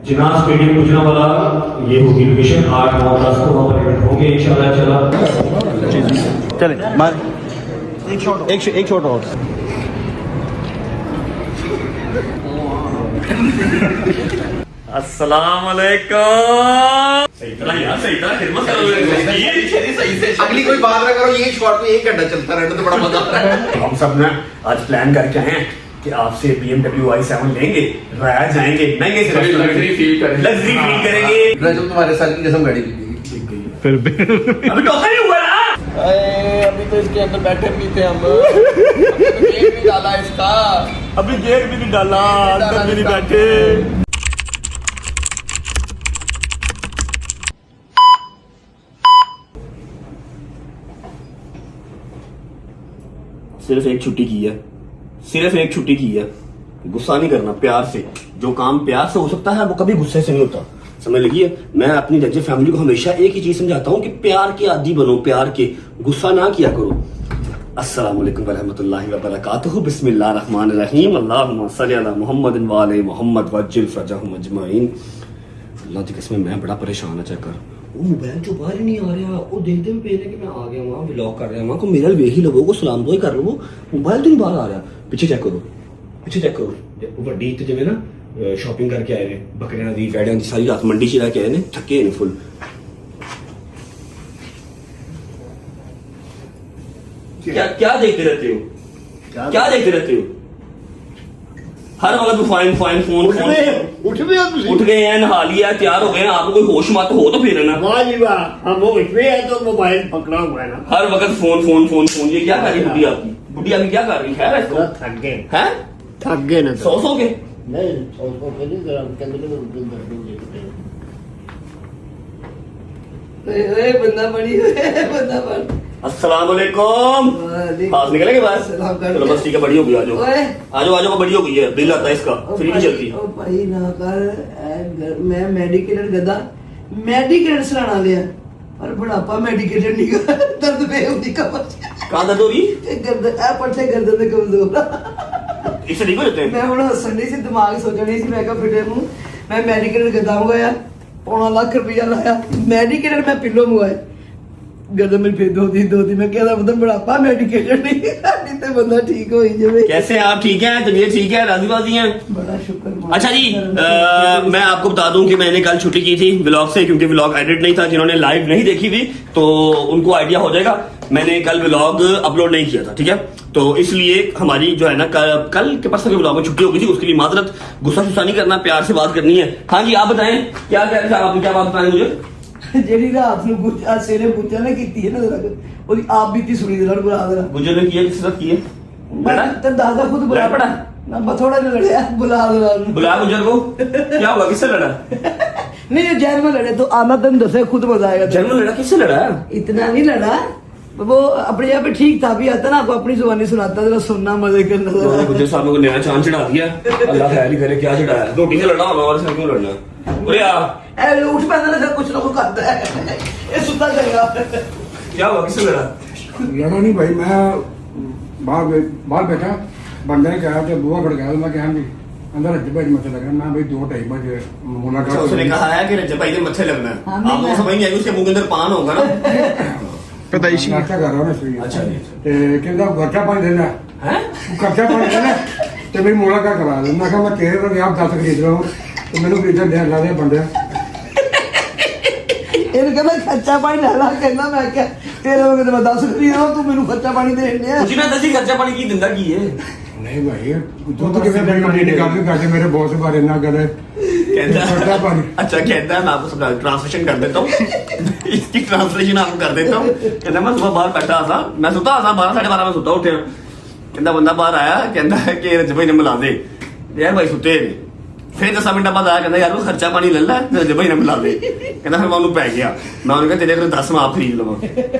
जिनाब stadium गुजरा वाला ये होगी लोकेशन 8, 9, 10 को वहाँ पर इवेंट होंगे इंशाल्लाह। चले मार एक शॉट और। अस्सलाम वालेकुम। सही तरह यार, सही तरह खिदमत करो। सही से अगली कोई बात ना करो, ये शॉट में 1 घंटा चलता रहना तो बड़ा मजा आता है। हम सब ना आज प्लान करके आए हैं कि आपसे BMW i7 लेंगे, राया जाएंगे, महंगे से लग्जरी फील करेंगे। करेंगे। जो तुम्हारे साथ की कसम गाड़ी बिकेगी फिर अभी टोका नहीं हुआ ना। अभी तो इसके अंदर बैठे भी थे हम। अभी तो गेट भी डाला इसका। अभी गेट भी नहीं डाला, अंदर भी नहीं बैठे। सिर्फ एक छुट्टी की है, सिर्फ एक छुट्टी की है। गुस्सा नहीं करना, प्यार से। जो काम प्यार से हो सकता है वो कभी गुस्से से नहीं होता, समझ लगी है। मैं अपनी रजब फैमिली को हमेशा एक ही चीज समझाता हूँ कि प्यार के आदी बनो, प्यार के, गुस्सा ना किया करो। अस्सलाम वालेकुम वरहमतुल्लाहि वबरकातुहू, बिस्मिल्लाहिर रहमानिर रहीम, अल्लाहुम्मा सल्ली अला मुहम्मद व आले मुहम्मद वज्जिल फरजहुम अजमाइन। अल्लाह की कसम मैं बड़ा परेशान है। चेक कर, वो मोबाइल जो बाहर ही नहीं आ रहा, वो देखते हुए पहले कि मैं आ गया वहाँ व्लॉग कर रहा हूँ, को मेरा वेख ही लवो, को सलाम दुआ कर लो, मोबाइल तो नहीं बाहर आ रहा। पीछे चेक करो, पीछे चेक करो। ਵੱਡੀ ਤੇ ਜਿਵੇਂ ਨਾ ਸ਼ਾਪਿੰਗ ਕਰਕੇ ਆਏ ਨੇ, ਬੱਕਰੀਆਂ ਦੀ, ਵੈੜਿਆਂ ਦੀ, ਸਾਰੀ ਰਾਤ ਮੰਡੀ 'ਚ ਰਹਿ ਕੇ ਆਏ ਨੇ, ਥੱਕੇ ਨੇ ਫੁੱਲ। क्या क्या देखते रहते हो, क्या देखते रहते हो? हर वक्त फाइन फाइन फोन उठ गए हैं, नहा लिया, तैयार हो गए हैं, आपको कोई होश मत हो तो फिर ना। वाह जी वाह, हम उठ गए हैं तो मोबाइल पकड़ा हुआ है ना, हर वक्त फोन फोन फोन फोन। ये क्या कर रही बुढ़ी आपकी? बुढ़ी आपकी क्या कर रही है? थक गए हैं, थक गए ना, सो के नहीं, सो के नहीं, जरा बंदा बड़ी बंदा बड़ी। अस्सलाम वालेकुम। पास निकलेंगे बस, चलो बस ठीक है, बड़ी हो गई। आजो आजो आजो, बड़ी हो गई है, बिल आता है इसका, फ्री नहीं चलती। ओ भाई ना कर, मैं मेडिकेटेड गधा मेडिकेटेड सराना लिया और बुढ़ापा मेडिकेटेड नहीं कर। दर्द पे होती कमर, कहाँ दर्द हो रही? गर्दन ए पट्टे गर्दन में कमजोर। इससे ठीक हो जाते हैं। मैं ਹੁਣ ਹੱਸਣੀ ਸੀ, ਦਿਮਾਗ ਸੋਚਣੀ ਸੀ, ਮੈਂ ਕਿਹਾ ਫਿਟੇ ਨੂੰ ਮੈਂ ਮੈਡੀਕੇਟਡ ਗधा ਮੰਗਾਇਆ, पौना लाख रुपया लाया, मेडिकेटेड मैं पिलो मंगवाया, गर्दन में फिर दो दिन मैं कहता मतलब बुढ़ापा मेडिकेटेड नहीं तो बंदा ठीक हो ही जाए। कैसे आप ठीक हैं? तबीयत ठीक है? राजी बाजी हैं? बड़ा शुक्र। अच्छा जी, मैं आपको बता दूं कि मैंने कल छुट्टी की थी व्लॉग से, क्योंकि व्लॉग एडिट नहीं था। जिन्होंने लाइव नहीं देखी थी तो उनको आइडिया हो जाएगा, मैंने कल व्लॉग अपलोड नहीं किया था, ठीक है। तो इसलिए हमारी जो है ना कल के परसों के व्लॉग में छुट्टी हो गई थी, उसके लिए माजरत। गुस्सा सुस्सा नहीं करना, प्यार से बात करनी है। हाँ जी, आप बताएं क्या कह रहे थे आपने, क्या बात बताएं मुझे? ਜਿਹੜੀ ਰਾਤ ਨੂੰ ਗੁੱਜਾ ਸੇਰੇ ਬੁੱਝਾ ਨੇ ਕੀਤੀ ਹੈ ਨਾ, ਜਰਾ ਉਹਦੀ ਆਪ ਬੀਤੀ ਸੁਣੀ ਦੇ ਨਾਲ ਬੁਲਾ ਦੇਣਾ। गुजर ने किया, किस तरह किए? मैं तो दादा खुद बुला पड़ा ना, बथोड़ा ने लड़या, बुला देना। बुला गुजर को, क्या हुआ, किससे लड़ा? नहीं ये जैन में लड़े तो आना, तुम दसे खुद मजा आएगा। जन्म लड़ा, किससे लड़ा? इतना नहीं लड़ा, वो अपने यहाँ पे ठीक था, भी आता ना आपको अपनी जुबानी सुनाता, जरा सुनना, मजे करना। गुजर साहब को नया चांद चढ़ा दिया, अल्लाह खैर ही करे। क्या चढ़ाया? रोटी से लड़ा होगा और सर क्यों लड़ना? अरे यार ए उठ पैदा ना, कुछ ना कुछ करता है, ये सुता जाएगा। क्या हुआ, किससे लड़ा? लड़ा नहीं भाई, मैं बाहर बैठा, बंदे ने कहा कि बुआ खड़काया, मैं कहा भी अंदर रज्जब भाई मत्थे लग रहा है। मैं भाई 2-2:30 बजे मुलाकात। उसने कहा है कि रज्जब भाई के मत्थे लगना है, हाँ, आपको समझ नहीं आई, उसके मुंह के अंदर पान होगा ना। पैदाइशी नाश्ता कर रहा हूँ ना। अच्छा ते कहता खर्चा पानी देना है, खर्चा पानी देना तो मेरी मुलाकात करा दे। मैं कहा मैं तेरे को आप 10 खरीद रहा हूँ तो मैंने खरीदन दे ला दे बंदे। ਇਹ ਕਹਿੰਦਾ ਖਰਚਾ ਪਾਣੀ ਲੈ ਲਾ, ਕਹਿੰਦਾ ਮੈਂ ਕਿਹਾ ਤੇਰੇ ਵਗੇ ਤੇ ਮੈਂ 10 ਖਰੀਦ ਰਹਾ, ਤੂੰ ਮੈਨੂੰ ਖਰਚਾ ਪਾਣੀ ਦੇ ਰਿਹਾ। कुछ ना दसी खर्चा पानी की दिंदा की है। नहीं भाई दुध कितने बड़ी निकाल के करके मेरे बॉस बारे ना करे खर्चा पानी। अच्छा कहता है, मैं आपको सब ट्रांसलेशन कर देता हूँ, इसकी ट्रांसलेशन आपको कर देता हूँ। कहता मैं सुबह बाहर बैठा था, मैं सुता था 12-12:30 में सुता उठे, कहता बंदा बाहर आया, कहता है कि रज्जब भाई ने मिला दे। यार भाई सुते ने, फिर 10 मिनट बाद आया, कहता यार वो खर्चा पानी ले ला, रज्जब भाई ने मिला दे। कहता फिर मैं उन्होंने पै गया, मैं उन्होंने कहा तेरे को 10 में आप खरीद लवा,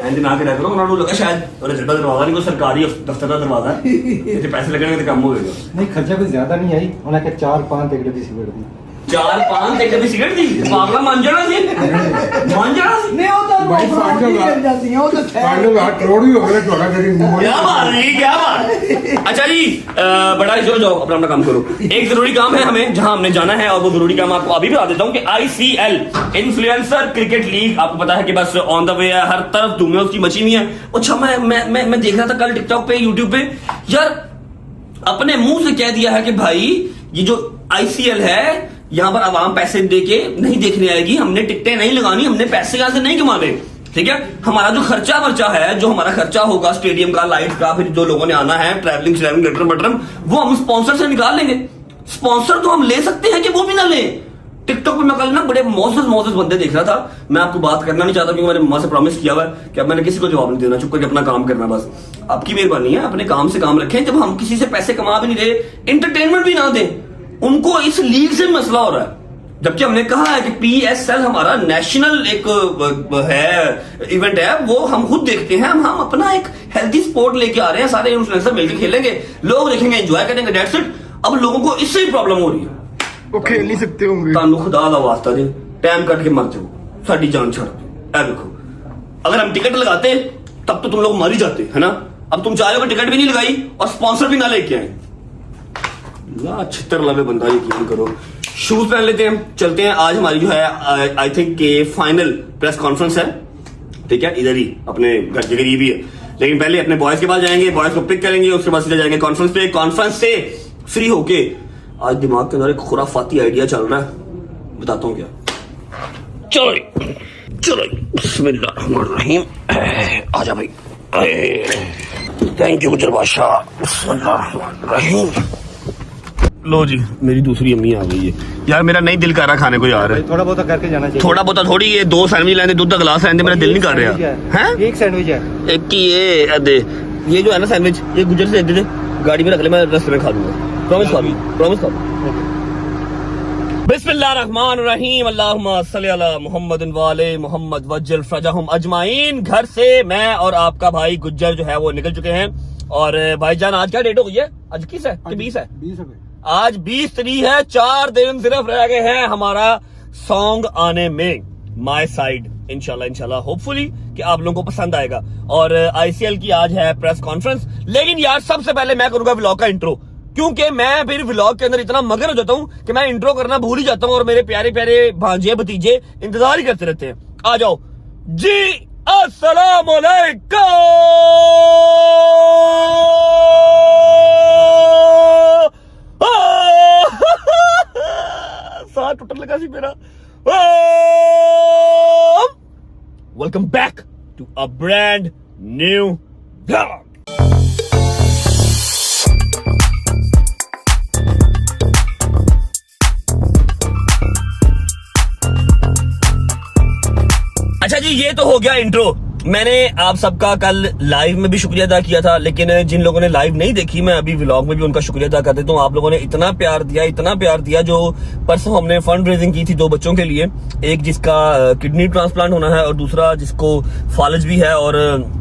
इंज ना करा करो। उन्होंने लगा शायद रज्जब का दरवाजा नहीं, कोई सरकारी दफ्तर का दरवाजा है, इतने पैसे लगने तो कम हो गएगा। नहीं खर्चा कोई ज्यादा नहीं आई, उन्हें 4-5 टिकट दी सी। 4-5 एक डब्बी सिगरेट दी पागला मान जाना सी नहीं वो तो भाई पाँच नहीं लोग मिल जाती हैं, वो तो पाँच लोग करोड़ भी हो गए थोड़ा करी क्या बात है, क्या बात। अच्छा जी बड़ा जो जाओ अपना अपना काम करो। एक जरूरी काम है हमें जहां हमने जाना है, और वो जरूरी काम आपको अभी भी बता देता हूं कि ICL इन्फ्लुएंसर क्रिकेट लीग आपको पता है कि बस ऑन द वे है, हर तरफ धूम उसकी मची हुई है। अच्छा मैं देख रहा था कल टिकटॉक पे, यूट्यूब पे, यार अपने मुंह से कह दिया है कि भाई ये जो ICL है यहाँ पर आवाम पैसे देके नहीं देखने आएगी, हमने टिकटें नहीं लगानी, हमने पैसे यहां से नहीं कमाने, ठीक है। हमारा जो खर्चा वर्चा है, जो हमारा खर्चा होगा स्टेडियम का, लाइट का, फिर जो लोगों ने आना है, ट्रैवलिंग गटर बटरम, वो हम स्पॉन्सर से निकाल लेंगे। स्पॉन्सर तो हम ले सकते हैं कि वो भी ना लें। टिकटॉक पे मैं कल ना बड़े मोसेस बंदे देख रहा था, मैं आपको बात करना नहीं चाहता क्योंकि मैंने मम्मा से प्रॉमिस किया हुआ है कि अब मैंने किसी को जवाब नहीं देना, चुप करके अपना काम करना, बस आपकी मेहरबानी है, अपने काम से काम रखें। जब हम किसी से पैसे कमा भी नहीं रहे, एंटरटेनमेंट भी ना दें, उनको इस लीग से मसला हो रहा है। जबकि हमने कहा है कि PSL हमारा नेशनल एक है इवेंट है, वो हम खुद देखते हैं, हम अपना एक हेल्थी स्पोर्ट लेके आ रहे हैं, सारे इन्फ्लुएंसर मिलकर खेलेंगे, लोग देखेंगे, एंजॉय करेंगे, दैट्स इट। अब लोगों को इससे ही प्रॉब्लम हो रही है, वो खेल नहीं सकते होंगे। तानू खुदा दा वास्ता जी टाइम कट के मर जाओ, साड़ी जान छड़ दो। ऐ देखो, अगर हम टिकट लगाते तब तो तुम लोग मर ही जाते, है ना। अब तुम चाह रहे हो कि टिकट भी नहीं लगाई और स्पॉन्सर भी ना लेके आए, ला छितर लवे बंदा, यकीन करो। शूज पहन लेते हैं, चलते हैं। आज हमारी जो है आई थिंक के फाइनल प्रेस कॉन्फ्रेंस है, ठीक है, इधर ही अपने घर के करीब ही है। लेकिन पहले अपने बॉयज के पास जाएंगे, बॉयज को पिक करेंगे, उसके बाद सीधे जाएंगे कॉन्फ्रेंस पे। कॉन्फ्रेंस से फ्री होके आज दिमाग के अंदर एक खुराफाती आइडिया चल रहा है, बताता हूँ क्या। चलो बिस्मिल्लाहिर्रहमानिर्रहीम, आजा भाई, थैंक यू गुजर बादशाह। बिस्मिल्लाहिर्रहमानिर्रहीम। लो जी, मेरी दूसरी अम्मी आ गई है। यार मेरा नहीं दिल कर रहा खाने को यार, थोड़ा बहुत करके जाना चाहिए। थोड़ा बहुत थोड़ी, ये 2 सैंडविच लेने, दूध का गिलास लेने, मेरा दिल नहीं कर रहा है। एक सैंडविच है, एक की ये दे, ये जो है ना सैंडविच, ये गुजर से दे दे, गाड़ी में रख ले, मैं रास्ते में खा लूंगा, प्रॉमिस खा लूंगा। बिस्मिल्लाहिर्रहमानिर्रहीम, अल्लाहुम्मा सल्ली अला मुहम्मदिन व आले मुहम्मद वज्जल फरजहुम अजमाइन। घर से मैं और आपका भाई गुज्जर जो है वो निकल चुके हैं। और भाईजान आज क्या डेट हो गई है? आज 21 है कि 20 है? 20 है। आज 20 तारीख है, 4 दिन सिर्फ रह गए हैं हमारा सॉन्ग आने में, माय साइड। इंशाल्लाह होपफुली कि आप लोगों को पसंद आएगा। और ICL की आज है प्रेस कॉन्फ्रेंस। लेकिन यार सबसे पहले मैं करूंगा व्लॉग का इंट्रो, क्योंकि मैं फिर व्लॉग के अंदर इतना मगन हो जाता हूं कि मैं इंट्रो करना भूल ही जाता हूं, और मेरे प्यारे प्यारे भांजे भतीजे इंतजार ही करते रहते हैं। आ जाओ जी, अस्सलाम वालेकुम। साथ टूटने लगा सी मेरा। Welcome back to a brand new blog. अच्छा जी, ये तो हो गया इंट्रो। मैंने आप सबका कल लाइव में भी शुक्रिया अदा किया था, लेकिन जिन लोगों ने लाइव नहीं देखी, मैं अभी व्लॉग में भी उनका शुक्रिया अदा कर देता हूँ। आप लोगों ने इतना प्यार दिया। जो परसों हमने फंड रेजिंग की थी 2 बच्चों के लिए, एक जिसका किडनी ट्रांसप्लांट होना है और दूसरा जिसको फालज भी है, और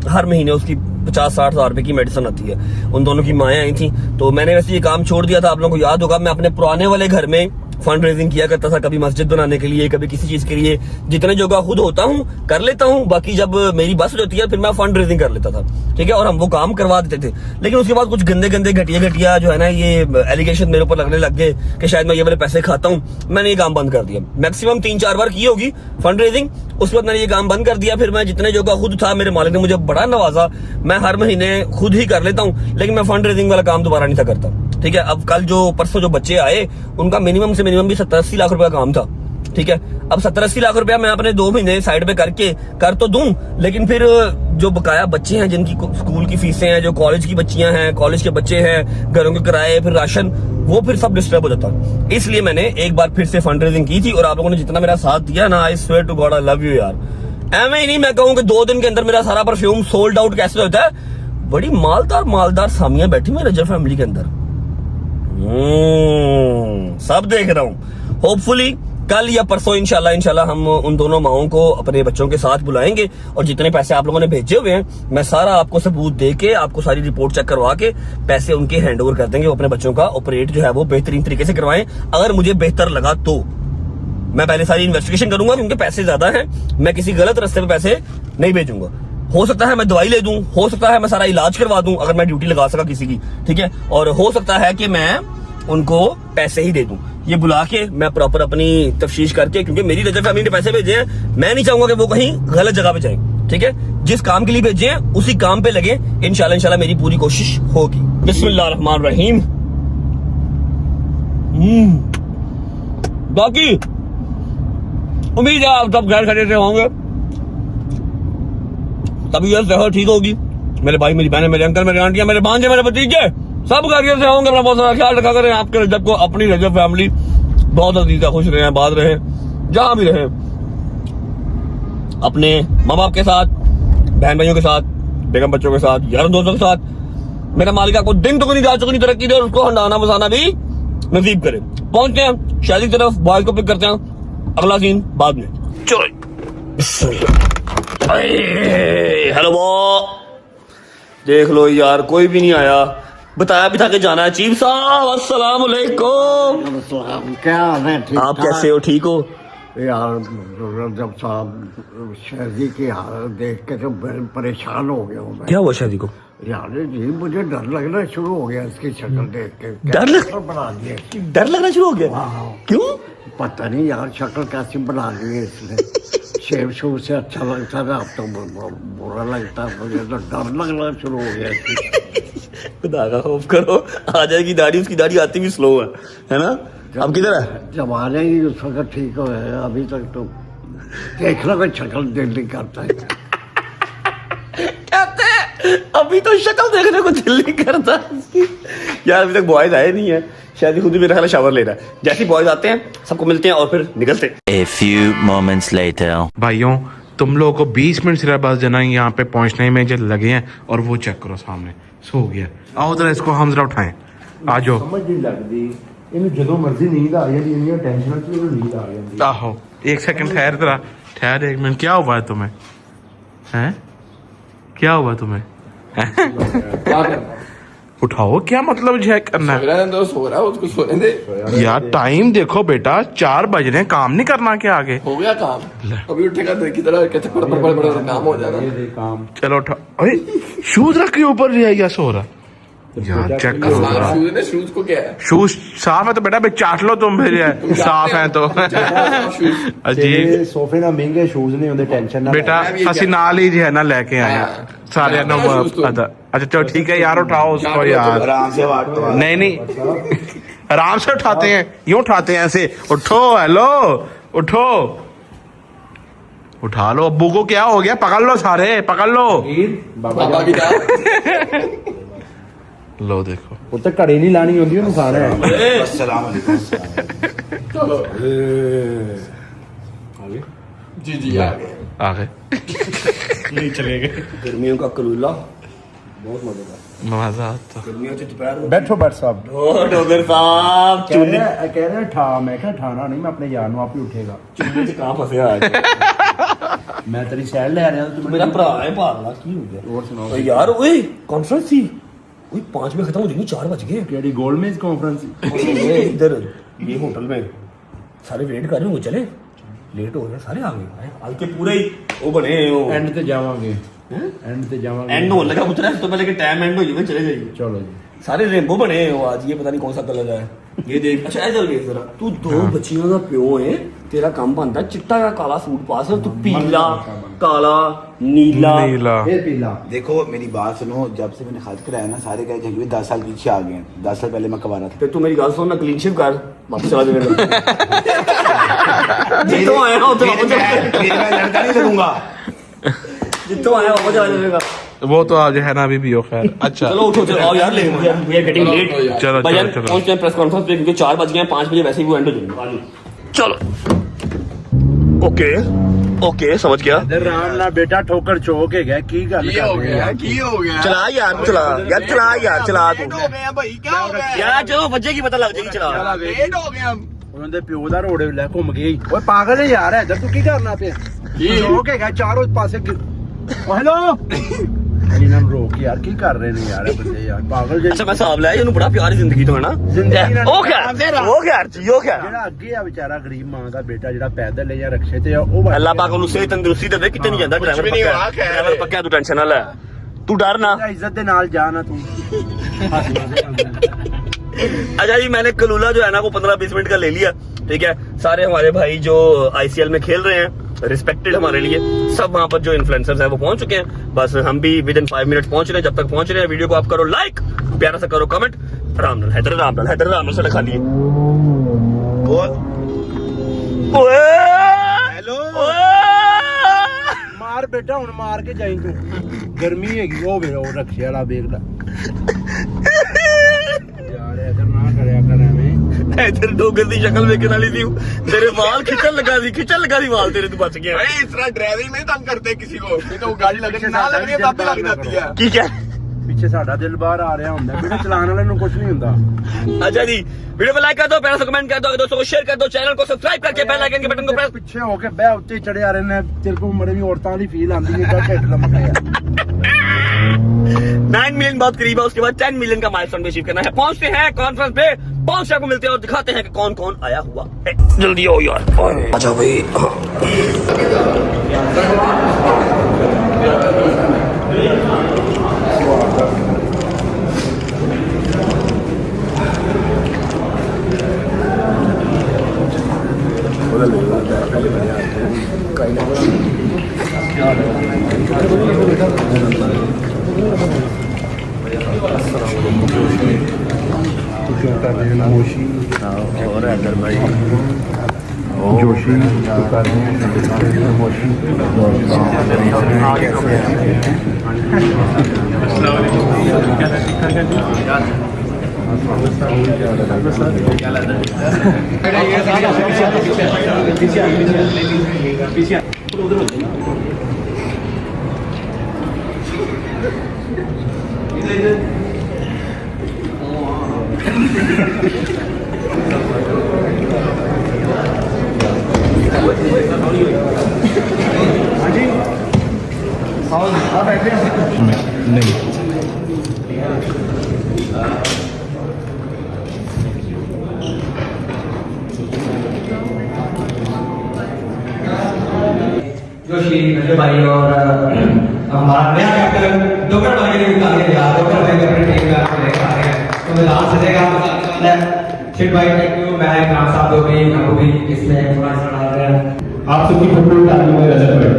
हर महीने उसकी 50-60 हज़ार रुपए की मेडिसिन आती है। उन दोनों की माएँ आई थी, तो मैंने वैसे ये काम छोड़ दिया था। आप लोगों को याद होगा, मैं अपने पुराने वाले घर में फंड रेजिंग किया करता था, कभी मस्जिद बनाने के लिए, कभी किसी चीज के लिए। जितने जगह खुद होता हूँ कर लेता हूँ, बाकी जब मेरी बस होती है फिर मैं फंड रेजिंग कर लेता था, ठीक है, और हम वो काम करवा देते थे। लेकिन उसके बाद कुछ गंदे घटिया जो है ना, ये एलिगेशन मेरे ऊपर लगने लग गए कि शायद मैं ये वाले पैसे खाता हूँ। मैंने ये काम बंद कर दिया। मैक्सिमम 3-4 बार की होगी फंड रेजिंग, उसके बाद मैंने ये काम बंद कर दिया। फिर मैं जितने जगह खुद था, मेरे मालिक ने मुझे बड़ा नवाजा, मैं हर महीने खुद ही कर लेता हूँ, लेकिन मैं फंड रेजिंग वाला काम दोबारा नहीं था करता, ठीक है। अब कल जो परसों जो बच्चे आए, उनका मिनिमम से मिनिमम भी 70-80 लाख रुपए का काम था, ठीक है। अब 70-80 लाख रुपया मैं अपने 2 महीने साइड पे करके कर तो दूं, लेकिन फिर जो बकाया बच्चे हैं, जिनकी स्कूल की फीसें हैं, जो कॉलेज की बच्चियां हैं, कॉलेज के बच्चे हैं, घरों के किराए, फिर राशन, वो फिर सब डिस्टर्ब हो जाता। इसलिए मैंने एक बार फिर से फंड रेजिंग की थी, और आप लोगों ने जितना मेरा साथ दिया ना, I swear to God I love you यार। ऐਵੇਂ ही नहीं मैं कहूँ कि 2 दिन के अंदर मेरा सारा परफ्यूम सोल्ड आउट कैसे होता है। बड़ी मालदार सामियां बैठी मेरे रजर फैमिली के अंदर, सब देख रहा हूं। होपफुली कल या परसों इंशाल्लाह हम उन दोनों माओं को अपने बच्चों के साथ बुलाएंगे और जितने पैसे आप लोगों ने भेजे हुए हैं मैं सारा आपको सबूत दे के आपको सारी रिपोर्ट चेक करवा के पैसे उनके हैंड ओवर कर देंगे। वो अपने बच्चों का ऑपरेट जो है वो बेहतरीन तरीके से करवाएं। अगर मुझे बेहतर लगा तो मैं पहले सारी इन्वेस्टिगेशन करूंगा कि उनके पैसे ज्यादा हैं, मैं किसी गलत रास्ते पे पैसे नहीं भेजूंगा। हो सकता है मैं दवाई ले दूं, हो सकता है मैं सारा इलाज करवा दूं अगर मैं ड्यूटी लगा सका किसी की, ठीक है, और हो सकता है कि मैं उनको पैसे ही दे दूं। ये बुला के मैं प्रॉपर अपनी तफ्तीश करके, क्योंकि मेरी रजब फैमिली ने पैसे भेजे हैं, मैं नहीं चाहूंगा कि वो कहीं गलत जगह पे जाएं, ठीक है। जिस काम के लिए भेजे हैं उसी काम पे लगे, इंशाल्लाह मेरी पूरी कोशिश होगी। बिस्मिल्लाहिर्रहमानिर्रहीम। बाकी उम्मीद है आप सब गैर खरीद से होंगे, तबीयत सेहत ठीक होगी। मेरे भाई, मेरी बहनें, मेरे अंकल, मेरे आंटियां, मेरे भांजे, मेरे भतीजे सब खैरियत से होंगे। अपना बहुत सारा ख्याल रखा करें। आपके रजब को, अपनी रजब फैमिली बहुत अजीज है, खुश रहे, आबाद रहे, जहां भी रहे, अपने माँ बाप के साथ, बहन भाइयों के साथ, बेगम बच्चों के साथ, यार दोस्तों के साथ। मेरा मालिक आपको दिन तो नहीं, रात तो नहीं तरक्की दे और उसको हंडाना बसाना भी नसीब करे। पहुंचते हैं शादी की तरफ, बॉयज को पिक करते हैं, अगला सीन बाद में। चलो हेलो वो देख लो यार, कोई भी नहीं आया, बताया भी था कि जाना है। चीफ साहब अस्सलाम वालेकुम। क्या हाल है? ठीक आप कैसे हो? ठीक हो? यार जब साहब शादी की हालत देख के तो परेशान हो गया हूँ मैं। क्या हुआ शादी को? यार जी मुझे डर लगना शुरू हो गया इसकी शक्ल देख के। बना दिया, डर लगना शुरू हो गया? क्यों? पता नहीं यार, शक्ल कैसी बना दी है इसने। शेव शूव से अच्छा लगता था, अब तो बुरा लगता है। मुझे तो डर लगना शुरू हो गया इसकी। खुदा का खौफ करो, आ जाएगी दाढ़ी। उसकी दाढ़ी आती भी स्लो है ना? अब किधर है? जमाने ही उस वक्त ठीक हो गया, अभी तक तो देखना कोई शक्ल दिल नहीं करता है। कहते हैं अभी तो शक्ल देखने को दिल नहीं करता यार। अभी तक बॉयज आए नहीं है, शायद खुद ही मेरा ख्याल शावर ले रहा है। जैसे बॉयज आते हैं सबको मिलते हैं और फिर निकलते हैं। A few moments later. भाइयों, तुम लोगों को 20 मिनट सिर्फ बस जना यहाँ पे पहुंचने में जब लगे हैं, और वो चेक करो सामने सो गया। आओ जरा इसको हम जरा उठाएं, आ जाओ। समझ नहीं लगती ਇਹਨੂੰ ਜਦੋਂ ਮਰਜ਼ੀ ਨੀਂਦ ਆ ਜਾਂਦੀ, ਇੰਨੀਆਂ ਟੈਨਸ਼ਨਾਂ ਚ ਉਹਨੂੰ ਨੀਂਦ ਆ ਜਾਂਦੀ। आहो एक सेकंड ठहर, जरा ठहर एक मिनट। क्या हुआ है तुम्हें? हैं? क्या हुआ तुम्हें? क्या करना? उठाओ, क्या मतलब चेक करना है? तो सो रहा है, उसको सोने दे यार टाइम देखो बेटा, 4 बज रहे हैं, काम नहीं करना क्या आगे? हो गया काम। अभी उठेगा तो की तरह कहते पड़ काम हो जाएगा। काम चलो उठा। अरे शूज रख के ऊपर या सो रहा यार, चेक करो जरा। शूज ने शूज को क्या है? शूज साफ है तो बेटा भाई चाट लो तुम फिर यार। साफ है तो अजीब। ਸੋਫੇ ਨਾਲ ਮਹਿੰਗੇ ਸ਼ੂਜ਼ ਨਹੀਂ ਹੁੰਦੇ, ਟੈਨਸ਼ਨ ਨਾ बेटा ਅਸੀਂ ਨਾਲ ਹੀ जो है ना लेके आए हैं सारे नो। अच्छा चलो ठीक है यार, उठाओ उसको यार, आराम से बात। नहीं नहीं आराम से उठाते हैं, यूं उठाते हैं ऐसे। उठो, हेलो उठो, उठा लो। अब्बू को क्या हो गया? पकड़ लो सारे, पकड़ लो। बाबा की दाल। लो देखो, ਉਹ ਤਾਂ ਘੜੇ ਨਹੀਂ ਲਾਣੀ ਹੁੰਦੀ, ਉਹਨੂੰ ਖਾਣਾ ਹੈ। अस्सलाम वालेकुम। चलो जी जी आ गए। आ गए। नहीं चले गए। गर्मियों का कलूला बहुत मजेदार। मजा आता। गर्मियों से दोपहर ਬੈਠੋ ਬੈਠ ਸਾਹਿਬ। डॉक्टर साहब ਕਹਿ ਰਿਹਾ ਠਾ, ਮੈਂ ਕਿਹਾ ਠਾਣਾ ਨਹੀਂ, ਮੈਂ ਆਪਣੇ ਯਾਰ ਨੂੰ ਆਪ ਹੀ ਉੱਠੇਗਾ। चूल्हे से कहाँ फंसे आज? ਮੈਂ ਤੇਰੀ ਸਾਈਡ ਲੈ ਰਿਹਾ, ਤੂੰ मेरा भरा है पागला की हो गया? ਹੋਰ सुनाओ। तो यार ओए कॉन्फ्रेंस थी, ओए 5 में खत्म हो जाएगी, 4 बज गए। ਕਿਹੜੀ ਗੋਲਮੇਜ ਕਾਨਫਰੰਸ? ये इधर ये होटल में सारे वेट कर रहे हो, चले लेट हो गए, सारे आ गए। आज के पूरे ही वो बने वो ਐਂਡ ਤੇ ਜਾਵਾਂਗੇ, ਐਂਡ ਤੇ ਜਾਵਾਂਗੇ। एंड होने लगा पुत्र, तो पहले के टाइम एंड हो जाएगा, चले जाइए। ਚਲੋ ਜੀ। सारे रेनबो बने हैं वो आज। ये पता नहीं कौन सा कलर है, ये देख। अच्छा ऐसा देख जरा, तू 2 बच्चियों का प्यो है, तेरा काम बनता चिट्टा का काला सूट पास है, तू पीला काला नीला नीला। फिर पीला। देखो मेरी बात सुनो, जब से मैंने खत कराया ना सारे कहे थे 10 साल पीछे आ गए हैं। 10 साल पहले मैं कमा रहा था। फिर तू मेरी गाल सुन ना, क्लीन शेव कर, वापस चला जाएगा। जितो आया हो तो वापस फिर मैं लड़का नहीं लगूंगा। जितो आया वापस चला जाएगा। वो तो आज है ना अभी भी हो। खैर अच्छा चलो उठो, चलो आओ यार, ले वी आर गेटिंग लेट। चलो, भजन चलो। पहुंचते हैं प्रेस कॉन्फ्रेंस पे, क्योंकि 4 बज गए हैं, 5 बजे वैसे ही वो एंड हो जाएंगे। चलो ओके ओके, समझ गया। ਰਾਮ ਨਾਲ ਬੇਟਾ ਠੋਕਰ ਚੋਕ ਹੈਗਾ, ਕੀ ਗੱਲ ये हो ਕਰ गया, की हो गया? चला यार, चला यार, चला यार, चला तू हो गए भाई, क्या हो गया? यार, चलो बच्चे की पता लग जाएगी, चला। लेट हो गए हम। ਉਹਦੇ ਪਿਓ ਦਾ ਰੋੜੇ ਲੈ ਘੁੰਮ ਗਈ ਓਏ ਪਾਗਲ ਹੈ ਯਾਰ ਇੱਧਰ ਤੂੰ ਕੀ ਕਰਨਾ ਪਿਆ ਰੋਕ ਹੈਗਾ ਚਾਰੋਂ ਪਾਸੇ ਹੈਲੋ ਇਹਨਾਂ ਨੂੰ ਰੋਕ ਯਾਰ ਕੀ ਕਰ ਰਹੇ ਨੇ ਯਾਰ ਇਹ ਬੰਦੇ ਯਾਰ ਪਾਗਲ ਜੇ ਅੱਛਾ ਮੈਂ ਹਿਸਾਬ ਲਾਇਆ ਇਹਨੂੰ ਬੜਾ ਪਿਆਰ ਜ਼ਿੰਦਗੀ ਤੋਂ ਹੈ ਨਾ ਉਹ क्या ਜਿਹੜਾ ਅੱਗੇ ਆ ਵਿਚਾਰਾ ਗਰੀਬ ਮਾਂ ਦਾ ਬੇਟਾ ਜਿਹੜਾ ਪੈਦਲ ਹੈ ਜਾਂ ਰਕਸ਼ੇ ਤੇ ਆ ਉਹ ਅੱਲਾਹ ਪਾਕ ਉਹਨੂੰ ਸਿਹਤ ਤੰਦਰੁਸਤੀ ਦੇਵੇ ਕਿਤੇ ਨਹੀਂ ਜਾਂਦਾ ਡਰਾਈਵਰ ਪੱਕਾ ਤੂੰ ਟੈਨਸ਼ਨ ਨਾ ਲੈ ਤੂੰ डर ना इज्जत के नाल जाना तू अच्छा जी मैंने कलूला जो है ना वो 15-20 मिनट का ले लिया ठीक है सारे हमारे भाई जो ICL में खेल रहे हैं रिस्पेक्टेड हमारे लिए सब वहां पर जो इन्फ्लुएंसर्स हैं वो पहुंच चुके हैं बस हम भी विद इन 5 मिनट पहुंच रहे हैं जब तक पहुंच रहे हैं वीडियो को आप करो लाइक प्यारा सा करो कमेंट रामलाल से लिखा लिए हेलो मार बेटा हुन मार के जाई तू गर्मी हैगी ओ वे ओ रखे वाला बेगला यार ऐसा ना करया कर मैं इधर डोगर दी शक्ल वेखण वाली थी तेरे वाल खिंचन लगा दी वाल तेरे तू बच गया भाई इस तरह ड्राइविंग में तंग करते किसी को नहीं तो गाड़ी लगने ना लगनी है तब लग जाती है की क्या पीछे साडा दिल बाहर आ रहा हुंदा बेटा चलाने वाले नु कुछ नहीं हुंदा अच्छा जी वीडियो को लाइक कर दो प्यारा सा कमेंट कर दो दोस्तों को शेयर कर दो चैनल को सब्सक्राइब करके बेल आइकन के बटन को प्रेस पीछे होके बह उत्ते चढ़े आ रहे ने तेरे को मरे भी औरतां दी फील आंदी है दा ढिड लमके 9 मिलियन बहुत करीब है उसके बाद 10 मिलियन का माइलस्टोन भी अचीव करना है पहुंचते हैं कॉन्फ्रेंस पे पहुंचने को मिलते हैं और दिखाते हैं कि कौन कौन आया हुआ है जल्दी आओ यार अच्छा भाई और हैदर भाई जोशी कर रहे हैं जोशी मेरे भाई और हमारा नया कैप्टन डोगर भाई ने निकाल के दिया डोगर भाई अपनी टीम का लेकर आ रहे हैं तो मैदान से देगा शिट भाई थैंक यू मैं इमरान साहब को भी इसमें थोड़ा सा डाल रहे हैं आप सबकी फुटबॉल डालने में नजर पड़े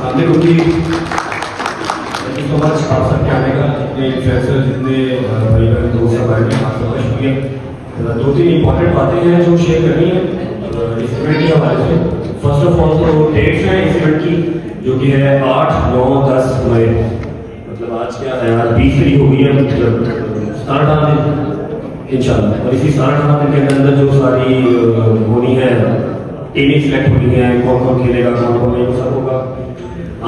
हमने को भी थैंक यू सो मच आप सबके आने का इतने इन्फ्लुएंसर जितने भाई बहन दोस्त सब आए हैं आप सबका शुक्रिया 2-3 इंपॉर्टेंट बातें हैं जो शेयर करनी है इस इवेंट के हवाले से फर्स्ट ऑफ ऑल तो डेट्स हैं इस इवेंट की जो कि है 8, 9, 10 मई मतलब आज क्या है आज 20 तारीख हो गई है मतलब 17 दिन इंशाल्लाह और इसी 17 दिन के अंदर जो सारी होनी है टीमें सिलेक्ट होनी है कौन कौन खेलेगा कौन कौन नहीं सब होगा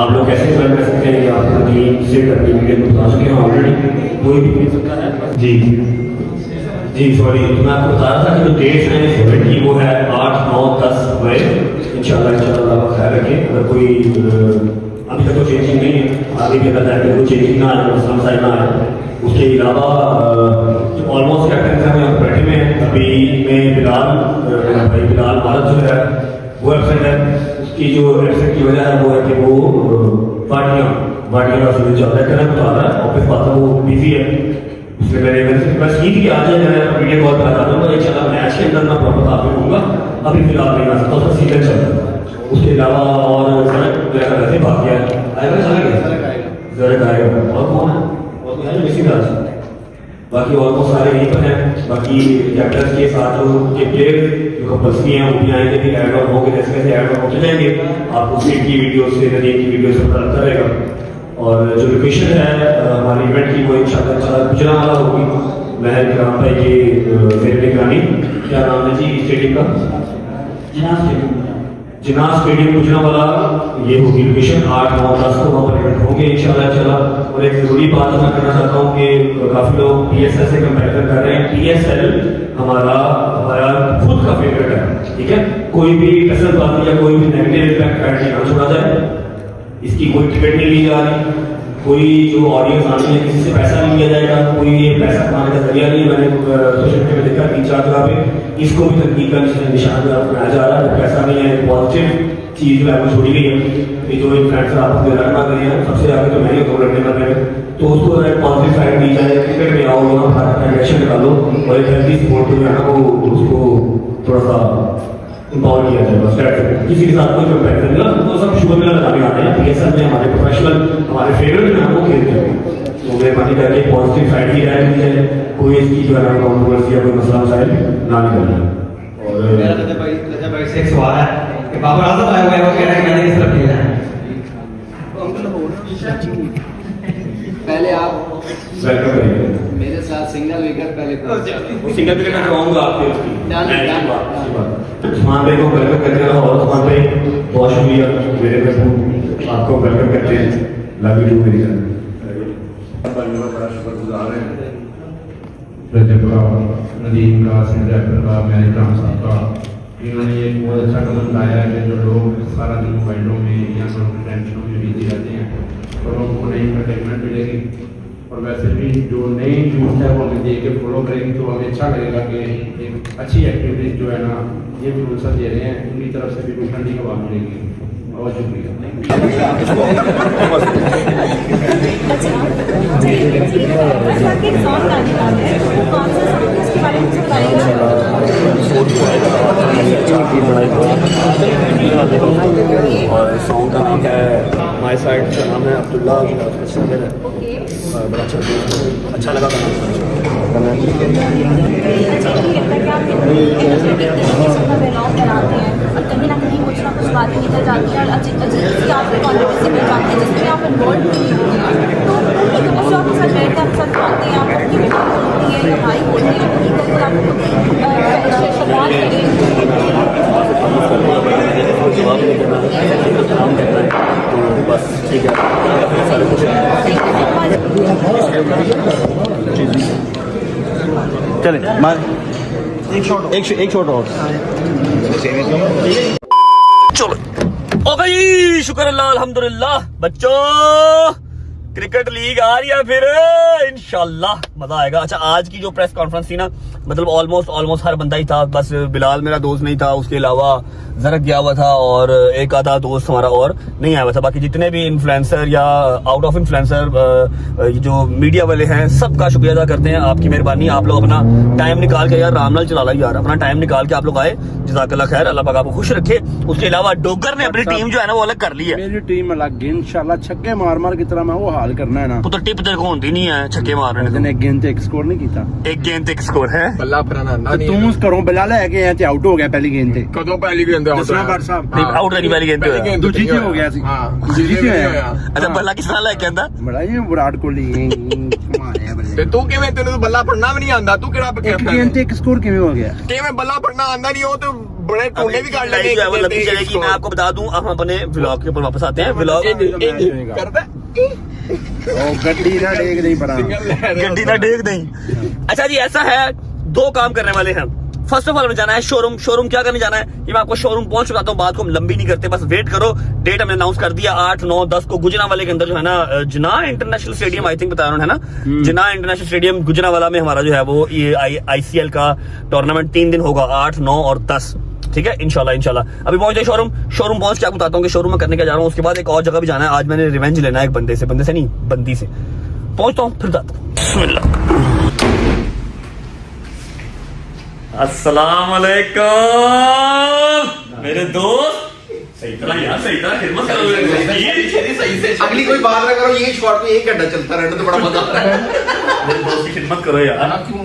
आप लोग कैसे ज्वाइन कर सकते हैं आप टीम से करनी वीडियो बता चुके हैं ऑलरेडी कोई भी खेल सकता है जी सॉरी तो मैं आपको बता रहा था कि जो डेट्स हैं इस इवेंट की वो है 8, 9, 10 मई इंशाल्लाह ख्याल रखें अगर कोई अभी तक तो चेंजिंग नहीं है आगे भी अगर कोई चेंजिंग ना आए समझ ना आए उसके अलावा जो ऑलमोस्ट कैप्टन हैं हम बैठे में अभी मैं बिलाल भाई बिलाल भारत जो है वो एबसेंट है उसकी जो एबसेंट की वजह है वो है कि वो पार्टियाँ का सीजन चल रहा है बता रहा है ऑफिस पाता वो बिजी है इसलिए मैंने रिक्वेस्ट की थी कि आज मैं वीडियो कॉल पर आ दूँगा इंशाल्लाह मैच के अंदर मैं प्रॉपर काफी दूंगा अभी फिलहाल नहीं आ सकता उसका सीजन चल रहा है उसके अलावा और सड़क मेरा वैसे भाग गया आएगा सड़क आएगा और कौन है और तो है इसी तरह बाकी और बहुत सारे यहीं पर हैं बाकी कैप्टन्स के साथ जो उनके प्लेयर जो कंपल्सरी हैं वो भी आएंगे भी ऐड ऑन होंगे जैसे कैसे ऐड ऑन होते जाएंगे आपको स्टेट की वीडियो से नदीम की वीडियो से पता लगता रहेगा और जो लोकेशन है हमारे इवेंट की वो इंशाल्लाह गुजरांवाला होगी महल ग्राम पर ये मेरे निगरानी क्या नाम है जी स्टेडियम का जिनास स्टेडियम गुजरांवाला ये होगी लोकेशन 8, 9, 10 को वहाँ पर इवेंट होंगे इंशाल्लाह और एक जरूरी बात मैं करना चाहता हूँ कि काफी लोग PSL से कंपेरिजन कर रहे हैं PSL हमारा हमारा खुद का फेवरेट है, ठीक है। कोई भी कसरत बात या कोई भी नेगेटिव इम्पैक्ट करके ना छोड़ा जाए। इसकी कोई टिकट नहीं ली जा रही, कोई जो ऑडियंस आनी है किसी से पैसा नहीं लिया जाएगा, कोई ये पैसा कमाने का जरिया नहीं। मैंने सोशल मीडिया में देखा 3-4 जगह पे इसको भी तकनीक का निशान बनाया जा रहा है। पैसा नहीं है, पॉजिटिव चीज जो है वो छोड़ी गई है। ये जो इन्फ्लुएंसर आपस में लड़ना कर रहे हैं, सबसे आगे तो मैं ही तो लड़ने कर रहे हैं, तो उसको अगर पॉजिटिव साइड दी जाए, क्रिकेट में आओ वहाँ एग्रेशन निकालो और एक हेल्थी स्पोर्ट जो है ना वो उसको थोड़ा सा इम्पावर किया जाए। बस किसी के साथ कोई कंपेरिजन नहीं, तो सब शुगर मेला लगाने आते हैं। PSL में हमारे प्रोफेशनल हमारे फेवरेट जो है वो खेलते हैं, तो मेहरबानी करके पॉजिटिव साइड ही राय दी जाए, कोई इसकी जो है कॉन्ट्रोवर्सी या कोई मसला मसाइल ना निकलना। और मेरा रजब भाई से एक सवाल है कि बाबर आजम आए हुए हैं, वो कह रहे हैं मैंने इस तरफ खेला है। पहले आप वेलकम करिए मेरे साथ सिंगल विकेट पहले वो सिंगल विकेट मैं करवाऊंगा आपके उस्मान भाई को वेलकम करते हैं और उस्मान भाई बहुत शुक्रिया मेरे महबूब आपको वेलकम करते हैं। लव यू मेरी जान। बड़ा शुक्रगुजार है रजब का, नदीम का, सिंधर का, मेरे राम साहब का। इन्होंने ये बहुत अच्छा कदम उठाया है कि जो लोग सारा दिन मोबाइलों में या टेंशनों में बिजी रहते हैं और उनको नई एंटरटेनमेंट मिलेगी। और वैसे भी जो नई यूथ है वो हमें देख के फॉलो करेगी तो हमें अच्छा लगेगा कि एक अच्छी एक्टिविटीज जो है ना ये भी फुर्सत दे रहे हैं, उनकी तरफ से भी कुछ ठंडी हवा मिलेगी। बहुत शुक्रिया। और सॉन्ग का नाम है माई साइड, का नाम है अब्दुल्ला। बड़ा अच्छा अच्छा लगा गाना। और कहीं ना कहीं कुछ ना कुछ बातें निकल जाती हैं और अजीब सी आपकी कॉन्ट्रोवर्सी मिल जाती है जिसमें आप इन्वॉल्व नहीं होते हैं। तो बस जो आपके साथ बैठकर आपके साथ बातें हैं, आप अपनी बेटी बोलती है या भाई बोलती है, तो बिल्कुल आपको सवाल जवाब नहीं करना काम करना है, तो बस ठीक है। सारे कुछ चले एक शॉट और चलो ओ भाई, शुक्र अल्लाह अल्हम्दुलिल्लाह। बच्चों क्रिकेट लीग आ रही है फिर इंशाल्लाह, मजा आएगा। अच्छा, आज की जो प्रेस कॉन्फ्रेंस थी ना, मतलब ऑलमोस्ट हर बंदा ही था, बस बिलाल मेरा दोस्त नहीं था, उसके अलावा जरक गया हुआ था और एक आधा दोस्त हमारा और नहीं आया हुआ था। बाकी जितने भी इन्फ्लुएंसर या आउट ऑफ इन्फ्लुएंसर जो मीडिया वाले हैं, सबका शुक्रिया अदा करते हैं। आपकी मेहरबानी, आप लोग अपना टाइम निकाल के, यार रामलाल चला यार, अपना टाइम निकाल के आप लोग आए, जज़ाकल्लाह खैर, अल्लाह पाक आपको खुश रखे। उसके अलावा डोगर ने अपनी टीम जो है ना वो अलग कर ली है। मेरी टीम अलग है इंशाल्लाह, छक्के मार मार की तरह मैं वो हाल करना है ना। तो टिप तेरे को होती नहीं है छक्के मारने ने। एक गेंद एक स्कोर नहीं किया, एक गेंद एक स्कोर है। बल्ला फराना तू करो बल्ला लेके आया, आउट हो गया पहली गेंद। कदों पहली गेंद आउट नहीं, पहली गेंद दूजी जी हो गया सी। दूजी जी होया। अच्छा, बल्ला किस तरह लेके आंदा? बड़ा ये विराट कोहली मारिया बल्ले। ते तू किवें, तेरे तो बल्ला फड़ना भी नहीं आंदा, तू केड़ा एक गेंद एक स्कोर किवें हो गया? किवें बल्ला फड़ना आंदा नहीं, हो तो बड़े टोले भी काट लगे। लंबी चलेगी, मैं आपको बता दूं। अब हम अपने व्लॉग के ऊपर वापस आते हैं। व्लॉग करता गड्डी ना डेग नहीं पड़ा, गड्डी ना डेग नहीं। अच्छा जी, ऐसा है, दो काम करने वाले हैं। फर्स्ट ऑफ ऑल हमें जाना है शोरूम क्या करने जाना है ये मैं आपको शोरूम पहुंच चुका हूँ। बात को हम लंबी नहीं करते, बस वेट करो। डेट हमने अनाउंस कर दिया 8, 9, 10 को गुजरावाला के अंदर जो है ना, जिना इंटरनेशनल स्टेडियम आई थिंक बताया उन्होंने, है ना, जिना इंटरनेशनल स्टेडियम गुजरावाला में हमारा जो है वो ये ICL का टूर्नामेंट 3 दिन होगा, 8, 9 और 10। ठीक है, इंशाल्लाह। अभी पहुंच जाए शोरूम पहुंच के आपको बताता हूँ कि शोरूम में करने क्या जा रहा हूँ। उसके बाद एक और जगह भी जाना है। आज मैंने रिवेंज लेना है एक बंदे से नहीं, बंदी से। पहुंचता हूँ, फिर जाता हूँ। अस्सलाम वालेकुम मेरे दोस्त। सही तरह यार, सही तरह खिदमत करो। अगली कोई बात ना करो, ये शॉट में 1 घंटा चलता रहता तो बड़ा मजा आता है। मेरे दोस्त की खिदमत करो यार। क्यों?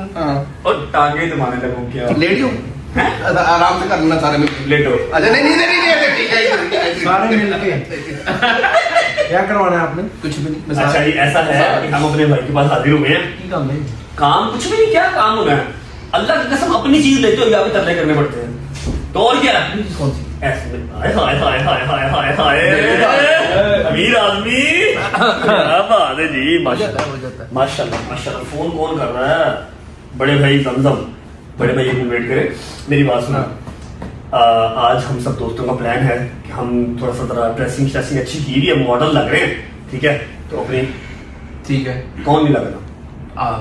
और टांगे दबाने लगूं क्या? लेडियो आराम से करना, सारे में लेटो। अच्छा नहीं, ठीक है, सारे मिलके क्या करवाना है आपने? कुछ भी नहीं। अच्छा, ये ऐसा है कि हम अपने भाई के पास हाजिर हुए हैं। काम कुछ भी नहीं, क्या काम हो रहा है? अल्लाह की कसम, अपनी चीज लेते हो या भी तरले करने पड़ते हैं। तो और क्या कौन सी अमीर आदमी, क्या बात है जी, माशाल्लाह। फोन कौन कर रहा है? बड़े भाई जमजम। बड़े भाई एक मिनट वेट करें, मेरी बात सुना। आज हम सब दोस्तों का प्लान है कि हम थोड़ा सा तरह ड्रेसिंग श्रेसिंग अच्छी की हुई है, मॉडल लग रहे हैं, ठीक है? तो अपनी ठीक है, कौन नहीं लग रहा?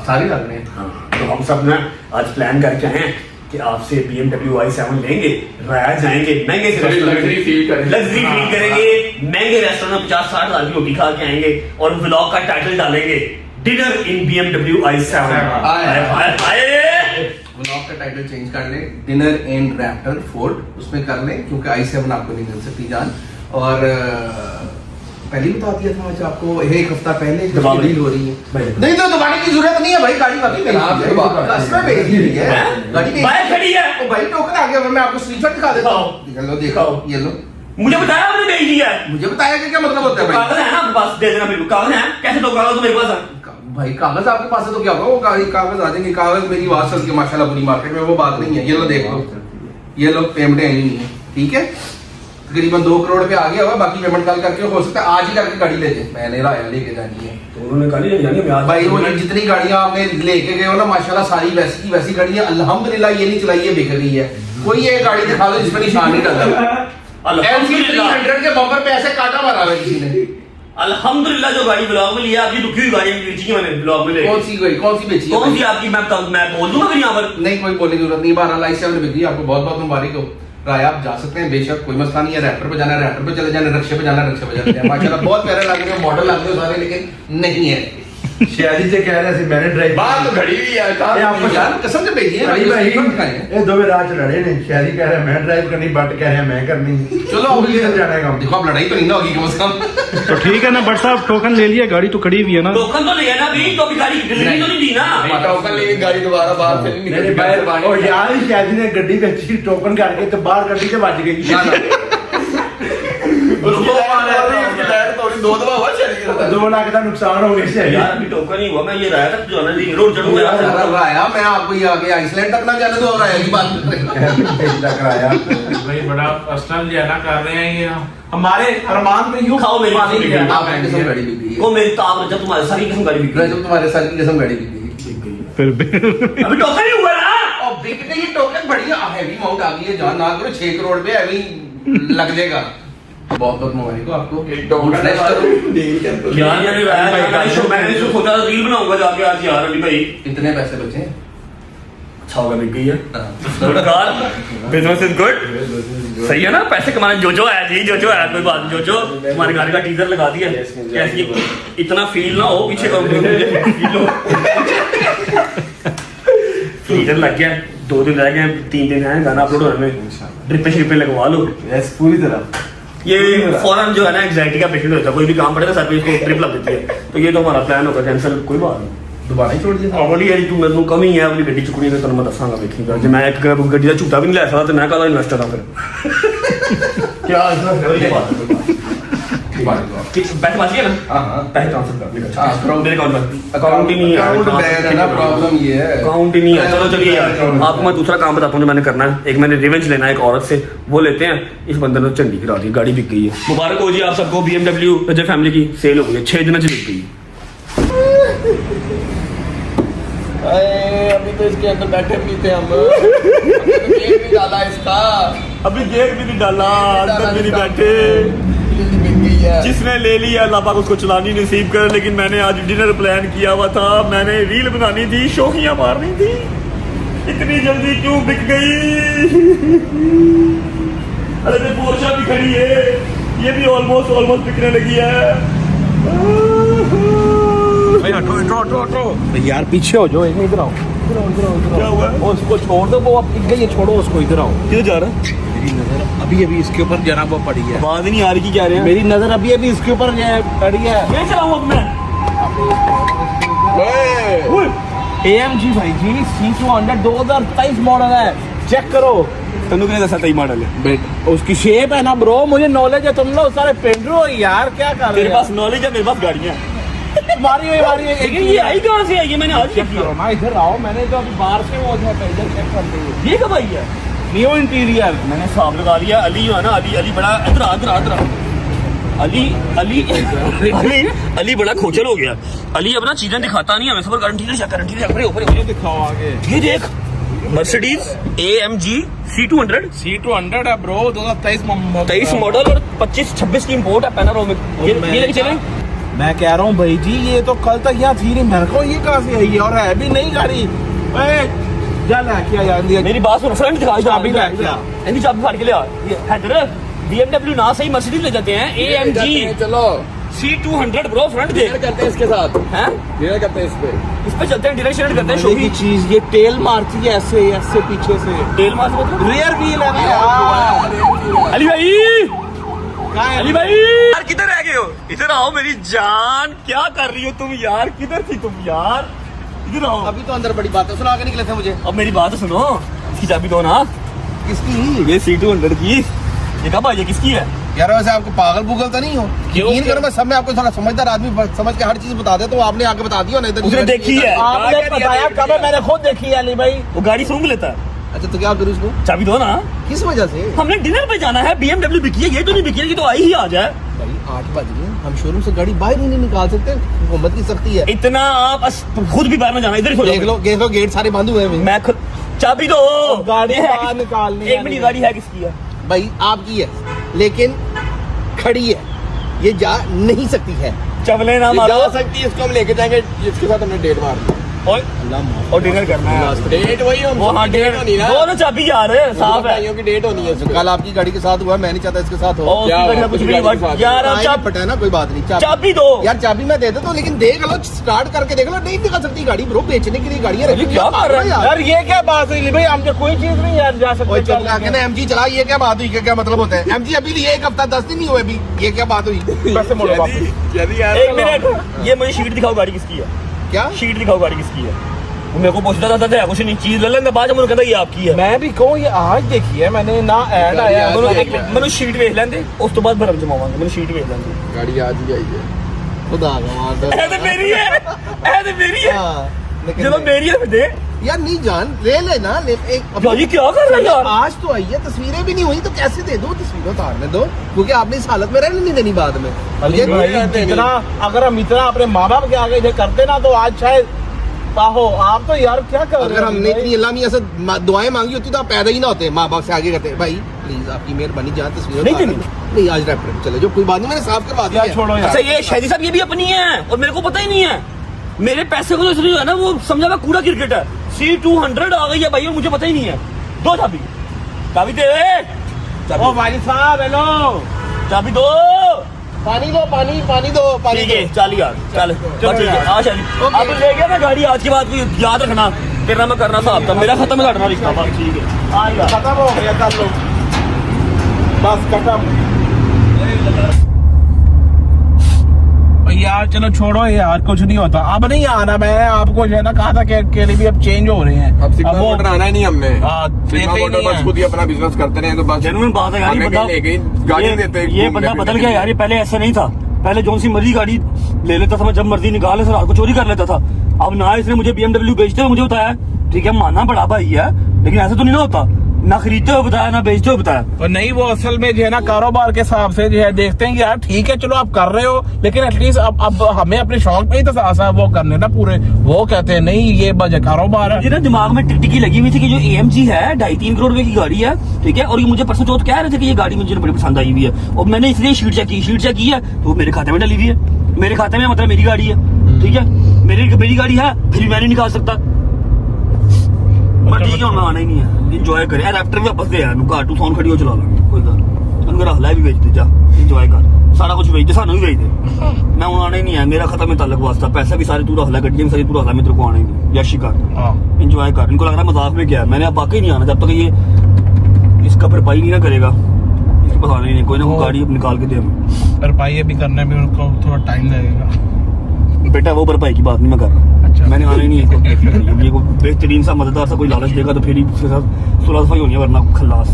सारे लग रहे हैं। हाँ, तो हम सब ना आज प्लान करके आए हैं कि आपसे BMW i7 लेंगे, राया जाएंगे, महंगे से लग्जरी फील करेंगे, महंगे रेस्टोरेंट में 50-60 हज़ार की रोटी खा के आएंगे और व्लॉग का टाइटल डालेंगे डिनर इन BMW i7। व्लॉग का टाइटल चेंज कर ले, डिनर इन रैप्टर फोर्ट, उसमें कर ले, क्योंकि i7 आपको नहीं मिल सकती जान। और पहले ही बता दिया था मुझे आपको, एक हफ्ता पहले डील हो रही है। नहीं तो दबाने की जरूरत नहीं है भाई, गाड़ी बाकी कस्टमर भेज दी है, गाड़ी बाहर खड़ी है। ओ भाई टोकन आ गया, मैं आपको स्क्रीनशॉट दिखा देता हूं। लो देखो, ये लो। मुझे बताया आपने भेज दिया है। मुझे बताया कि क्या मतलब होता है भाई? कागज है ना आपके पास, दे देना मेरे को। कागज है? कैसे दो कागज तो मेरे पास है। भाई कागज आपके पास है तो क्या होगा, वो कागज आ जाएंगे। कागज मेरी आवाज चल के माशाल्लाह पूरी मार्केट में, वो बात नहीं है। ये लो देख लो, ये लो पेमेंट आई नहीं है, ठीक है? तकरीबन 2 करोड़ पे आ गया होगा, बाकी पेमेंट कल करके हो सकता है आज ही करके गाड़ी ले जाए। मैंने राया लेके जानी है, तो उन्होंने गाड़ी ले जानी है भाई। वो जितनी गाड़ियां आपने लेके गए हो ना माशाल्लाह सारी वैसी की वैसी गाड़ी है। अल्हम्दुलिल्लाह ये नहीं चलाई है, बिक गई है। कोई एक गाड़ी दिखा दो जिसमें निशान नहीं डाला। LC300 के बम्पर पे ऐसे काटा मारा है किसी ने। अल्हम्दुलिल्लाह जो गाड़ी ब्लॉग में लिया, आपकी रुकी हुई गाड़ी बेची है मैंने ब्लॉग में। कौन सी गई, कौन सी बेची है? कौन सी आपकी? मैं बोल दूंगा फिर यहाँ पर। नहीं, कोई बोलने की जरूरत नहीं। 12 लाख से हमने बिक गई, आपको बहुत बहुत मुबारक हो। राय आप जा सकते हैं बेशक, कोई मसला नहीं है। रैप्टर पे जाना है रैप्टर पे चले जाना, रक्शे पे जाना रक्शे पे चले जाना। माशाल्लाह बहुत प्यारे लग रहे हो, मॉडल लग रहे हो सारे, लेकिन नहीं है। शायरी से कह रहे थे मैंने ड्राइव बात तो घड़ी हुई है, आपको यार कसम से भेजी है भाई। ये दो रात लड़े ने, शायरी कह रहे हैं मैं ड्राइव करनी, बट कह रहे हैं मैं करनी। चलो अब ये जाना है, देखो अब लड़ाई तो नहीं ना होगी कम से कम। तो ठीक है ना बट साहब, टोकन ले लिया, गाड़ी तो खड़ी हुई है ना। टोकन तो लिया ना अभी, तो अभी गाड़ी डिलीवरी तो नहीं दी ना। टोकन लेके गाड़ी दोबारा बाहर से नहीं निकली। और यार शायरी ने गड्डी बेची, टोकन करके तो बाहर गड्डी से बच गई। उसको उसकी टायर तोड़ी, 2 दफा हुआ चली 2 लाख का नुकसान हो गया यार। अभी टोकन नहीं हुआ, मैं ये राया तक जाना जी, रोड चढ़ूंगा राया। मैं आपको ये आगे आइसलैंड तक ना जाने दो, राया की बात लग रहा है भाई बड़ा पर्सनल जाना कर रहे हैं ये हमारे अरमान में। यूं खाओ मेरी आप कसम गाड़ी बिक गई है। वो मेरी ताब जब तुम्हारे सारी किस्म गाड़ी बिक गई, जब तुम्हारे साल की कसम गाड़ी बिक गई। फिर अभी टोकन नहीं हुआ ना। और बिक गई टोकन, बढ़िया हैवी अमाउंट आ गई है जान, ना करो 6 करोड़ पे हैवी लग जाएगा। बहुत बहुत मुबारक हो आपको। यार मैंने जो सोचा था रील बनाऊंगा जाके आज यार। अली भाई इतने पैसे बचे, अच्छा होगा, बिक गई है। बिजनेस इज गुड, सही है ना। पैसे कमाने जो आया जी, जो आया कोई बात नहीं। जो हमारे गाड़ी का टीजर लगा दिया, कैसी इतना फील ना हो पीछे टीजर लग गया। 2 दिन रह गए, 3 दिन है गाना अपलोड होने में। ड्रिपे श्रिपे लगवा लो पूरी तरह। ये फौरन जो है ना एंग्जाइटी का पेशेंट होता है, कोई भी काम पड़ेगा सर पे इसको ट्रिप लग देती है। तो ये तो हमारा प्लान होगा कैंसिल, कोई बात नहीं, दोबारा ही छोड़ दिया। अगली यारी तू मेनू कमी है, अगली गड्डी चुकनी है, तो मैं दसांगा देखीगा। जे मैं एक गड्डी का झूठा भी नहीं ले सकता तो मैं काहदा इन्वेस्टर हां फिर। क्या पैसे बच गए ना? हाँ, पैसे ट्रांसफर कर मेरे अकाउंट में। अकाउंट ही नहीं है ना, प्रॉब्लम ये है, अकाउंट ही नहीं है। चलो चलिए यार, आपको मैं दूसरा काम बताता हूँ जो मैंने करना है। एक मैंने रिवेंज लेना है एक औरत से, वो लेते हैं। इस बंदे ने चंडी करा दी, गाड़ी बिक गई है। मुबारक हो जी आप सबको, BMW रजब फैमिली की सेल हो गई है, 6 दिनों से बिक गई। अभी तो इसके अंदर बैठे भी थे हम, गेट भी डाला इसका, अभी गेट भी नहीं डाला, अंदर भी नहीं बैठे। जिसने ले लिया अल्लाह पाक उसको चलानी नसीब कर। लेकिन मैंने आज डिनर प्लान किया हुआ था, मैंने रील बनानी थी, शोखियां मारनी थी। इतनी जल्दी क्यों बिक गई? अरे पोर्शा भी खड़ी है, ये भी ऑलमोस्ट बिकने लगी है। यार पीछे हो जाओ, इधर आओ। क्या हुआ? उसको छोड़ दो, वो अब गई है, छोड़ो उसको, इधर आओ। किधर जा रहा है? मेरी नजर अभी इसके ऊपर जरा वो पड़ी है। आवाज नहीं आ रही कि क्या रहे हैं? मेरी नजर अभी इसके ऊपर पड़ी है। मैं चलाऊं अब मैं? AMG भाई जी, C200 2023 मॉडल है, चेक करो। तनु कितने दसा तई मॉडल है? उसकी शेप है ना ब्रो, मुझे नॉलेज है। तुम लोग सारे पेंडरो हो यार, क्या कर रहे हो? तेरे पास नॉलेज है, मेरे पास गाड़ियां हैं। मारी लेकिन ये आई कहाँ से है? ये मैंने आज चेक किया ना, इधर आओ। मैंने तो अभी बाहर से वो जो पेंडर चेक कर दी। ये कब आई है? न्यू इंटीरियर मैंने साफ लगा लिया। अली जो है ना, अली बड़ा इधर अली बड़ा खोचल हो गया। अली अपना चीजें दिखाता नहीं हमें। सब गारंटी चेक, गारंटी चेक, ऊपर दिखाओ आगे। ये देख, मर्सिडीज AMG C200 है ब्रो, 23 मॉडल और 25-26 की इंपोर्ट है पैनारोमिक। ये लेके चलें? मैं कह रहा हूँ भाई जी, ये तो कल तक यहाँ थी नहीं, मेरे को ये कहाँ से आई है और है भी नई गाड़ी। जा लेके आ यार, मेरी बात सुनो, फ्रंट दिखा, चाबी लेके आ, इनकी चाबी फाड़ के ले आ। हैदर BMW ना सही मर्सिडीज ले जाते हैं, AMG चलो C200 ब्रो, फ्रंट दे करते हैं इसके साथ, हैं, डिनर करते हैं इस पे चलते हैं, डायरेक्शन करते हैं शो की चीज। ये तेल मारती है ऐसे ऐसे पीछे से, तेल मार मतलब रियर व्हील है ना यार। अली भाई, अली भाई यार किधर रह गए हो? इधर आओ मेरी जान, क्या कर रही हो तुम यार? किधर थी तुम यार? इधर आओ। अभी तो अंदर बड़ी बात है, सुना के निकले थे मुझे। अब मेरी बात सुनो, इसकी चाबी दो ना। किसकी? ये C200 की। ये कब आई है, किसकी है? यार वैसे आपको पागल भूगल तो नहीं हो? यकीन करो, मैं सब में आपको थोड़ा समझदार आदमी समझ के हर चीज बता दे, तो आपने आगे बता दिया ना। इधर उसने देखी है, आपने बताया कब है? मैंने खुद देखी है अली भाई। वो गाड़ी सूंघ लेता है। अच्छा तो क्या करूँ उसको? चाबी दो ना। किस वजह से? हमने डिनर पे जाना है, BMW बिकी है, ये तो नहीं बिकी है कि तो आई ही आ जाए। भाई 8 बज गए, हम शोरूम से गाड़ी बाहर ही नहीं निकाल सकते, हुकूमत की सख्ती है। इतना आप खुद भी बाहर में जाना, इधर ही देख लो गेट सारे बंद हुए हैं। मैं खुद, चाबी दो। गाड़ी बाहर निकालनी है। 1 मिनट, गाड़ी है किसकी है? भाई आपकी है, लेकिन खड़ी है, ये जा नहीं सकती है। चवले ना मारो। जा सकती है, इसको हम लेके जाएंगे, इसके साथ हमने डेट मार दी। और डिनर करना है। डेट वही हम, वो हाँ डेट होनी ना, दोनों चाबी यार साफ है। की डेट होनी है। कल आपकी गाड़ी के साथ हुआ, मैं नहीं चाहता इसके साथ हो। कुछ भी यार, आप चाबी पटा है ना, कोई बात नहीं, चाबी दो यार। चाबी मैं दे देता हूँ, लेकिन देख लो, स्टार्ट करके देख लो, नहीं दिखा सकती गाड़ी ब्रो, बेचने के लिए गाड़ी है। क्या कर रहा है यार? ये क्या बात हुई भाई? हम तो कोई चीज नहीं यार जा सकते। MG चला, ये क्या बात हुई? क्या मतलब होता है? MG अभी लिए 1 हफ्ता 10 दिन नहीं हुए अभी, ये क्या बात हुई? पैसे मोड़ो वापस। 1 मिनट, ये मुझे शीट दिखाओ, गाड़ी किसकी है? क्या शीट दिखाओ, गाड़ी किसकी है? वो मेरे को पूछता था कुछ नहीं, चीज ले लेंगे बाद में, कहता ये आपकी है। मैं भी कहूँ ये आज देखी है मैंने ना, ऐड आया। मैंने शीट भेज लेंगे, उस तो बाद भरम जमावांगे। मैंने शीट भेज लेंगे, गाड़ी आज ही आई है, खुदा मेरी है, मेरी है, चलो मेरी है दे यार। नहीं जान, ले लेना, ले एक। जी क्या कर रहे हैं यार? आज तो आई है, तस्वीरें भी नहीं हुई तो कैसे दे दो? तस्वीरें उतारने दो, क्योंकि आपने इस हालत में रहने नहीं देनी बाद में। इतना अगर हम इतना अपने माँ बाप के आगे ये करते ना, तो आज शायद पाहो। आप तो यार क्या कर रहे हो? अगर हमने इतनी अल्लाह मियां से दुआएं मांगी होती तो आप पैदा ही ना होते, माँ बाप से आगे करते। भाई प्लीज आपकी मेहरबानी, जान तस्वीरें नहीं आज रैप चले जो, कोई बात नहीं, मैंने साफ करवा दिया। छोड़ो यार। अच्छा ये शादी साहब, ये भी अपनी है और मेरे को पता ही नहीं है। मेरे पैसे को तो इसलिए है ना, वो समझा मैं कूड़ा क्रिकेट है। C200 आ गई है भाई, और मुझे पता ही नहीं है। दो चाबी, चाबी दे। ओ भाई साहब हेलो, चाबी दो। पानी दो, पानी दो, पानी ठीक है, चल यार, चल ठीक है। हाँ चल, अब ले गया ना गाड़ी, आज के बाद कोई याद रखना, तेरा मैं करना साहब था, मेरा खत्म है, रिश्ता बात। ठीक है, आ गया, खत्म हो गया, कर लो बस, खत्म। यार चलो छोड़ो यार, कुछ नहीं होता, अब नहीं आना। मैं आपको जो है ना कहा था कि भी अब चेंज हो रहे हैं, अब सिग्मा मोटर आना ही नहीं हमने। सिग्मा देते मोटर बस खुद ही अपना बिजनेस करते रहे, तो बस जेन्युइन बात है यार। गाड़ी देते, ये बंदा बदल गया यार, ये पहले ऐसा नहीं था। पहले जो सी मर्जी गाड़ी ले लेता था मैं, जब मर्जी निकाल रात को चोरी कर लेता था। अब ना इसने मुझे BMW बेचते हुए मुझे बताया, ठीक है मानना बड़ा भाई है, लेकिन ऐसा तो नहीं ना होता, ना खरीदते हुए बताया, ना बेचते हुए बताया। और नहीं, वो असल में जो है ना कारोबार के हिसाब से जो है देखते हैं कि यार ठीक है चलो आप कर रहे हो, लेकिन एटलीस्ट अब हमें अपने शौक पे ही तो आशा वो करने ना पूरे। वो कहते हैं नहीं ये बजे कारोबार है। मुझे ना दिमाग में टिकटिकी लगी हुई थी कि जो AMG है 2.5-3 करोड़ रुपए की गाड़ी है, ठीक है, और ये मुझे परसों चौथ कह रहे थे कि ये गाड़ी मुझे बड़ी पसंद आई हुई है, और मैंने इसलिए शीट चेक की है, तो मेरे खाते में डली हुई है। मेरे खाते में मतलब मेरी गाड़ी है, ठीक है, मेरी गाड़ी है, फिर मैं नहीं निकाल सकता। ठीक है, मैं आना ही नहीं है, इंजॉय करे। रैप्टर भी वापस दे यार, तू फोन खड़ी हो चला लांगे, कोई गल उनका हला भी बेच दे, जा इंजॉय कर, सारा कुछ बेच दे, सानू भी बेच दे। मैं हूं आना ही नहीं है, मेरा खत्म है ताल्लुक वास्ता, पैसा भी सारे तू रख ला, गड्डियां भी सारी तू रख ला, मैं तेरे को आना ही नहीं। यशी कर, इंजॉय कर। इनको लग रहा मजाक में क्या है, मैंने अब वाकई नहीं आना जब तक ये इसका भरपाई नहीं ना करेगा, इसको बताना ही नहीं, कोई ना कोई गाड़ी निकाल के दे हमें। भरपाई भी करने में उनको थोड़ा टाइम लगेगा बेटा, वो भरपाई की बात नहीं मैं कर रहा। अच्छा। मैंने आने नहीं है, ये को बेहतरीन सा मददगार सा कोई लालच देगा तो फिर ही उसके साथ सुलह सफाई होनी है, वरना खल्लास।